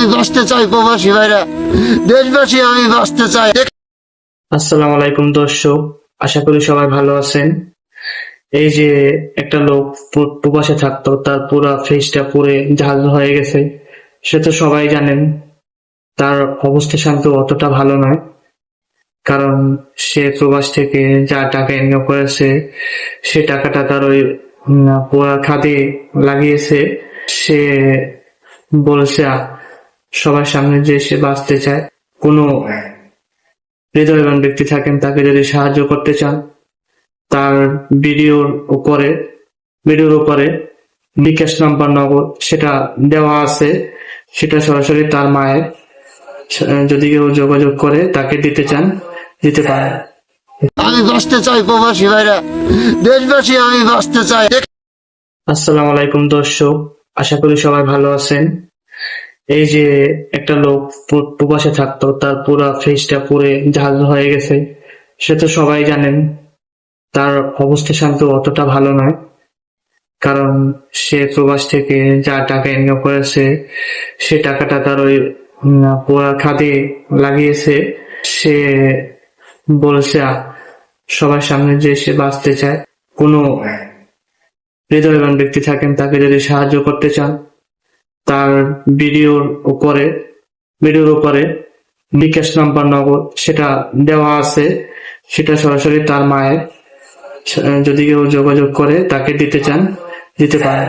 আমি বাঁচতে চাই, প্রবাসী ভাইরা, দেশবাসী, আমি বাঁচতে চাই। আসসালামু আলাইকুম দর্শক, আশা করি সবাই ভালো আছেন। এই যে একটা লোক প্রবাসে থাকতো, তার পুরা ফেসটা পুরে ঝাল হয়ে গেছে, সে তো সবাই জানেন। তার অবস্থা শান্ত অতটা ভালো নয়, কারণ সে প্রবাস থেকে যা টাকা ইনকাম করেছে সে টাকাটা তার ওই পুরা খাদে লাগিয়েছে। সে বলেছে সবার সামনে যে সে বাঁচতে চায়। কোনো হৃদয়বান ব্যক্তি থাকেন, তাকে যদি সাহায্য করতে চান, তার ভিডিওর উপরে বিকাশ নাম্বার নগদ সেটা দেওয়া আছে, সেটা সরাসরি তার মায়ের। যদি কেউ যোগাযোগ করে তাকে দিতে চান, দিতে পারে। আমি বাঁচতে চাই, প্রবাসী ভাইরা, দেশবাসী, আমি বাঁচতে চাই। আসসালামু আলাইকুম দর্শক, আশা করি সবাই ভালো আছেন। এই যে একটা লোক প্রবাসে থাকতো, তার পুরা ফেসটা পুরে ঝাল হয়ে গেছে, সে তো সবাই জানেন। তার অবস্থা শান্ত অতটা ভালো নয়, কারণ সে প্রবাস থেকে যা টাকা ইনকাম করেছে সে টাকাটা তার ওই পুরা খাদে লাগিয়েছে। সে বলেছে সবার সামনে যে সে বাঁচতে চায়। কোনো হৃদয়বান ব্যক্তি থাকেন, তাকে যদি সাহায্য করতে চান, তার ভিডিওর উপরে বিকাশ নাম্বার নগদ সেটা দেওয়া আছে, সেটা সরাসরি তার মায়ের। যদি কেউ যোগাযোগ করে তাকে দিতে চান, দিতে পারে।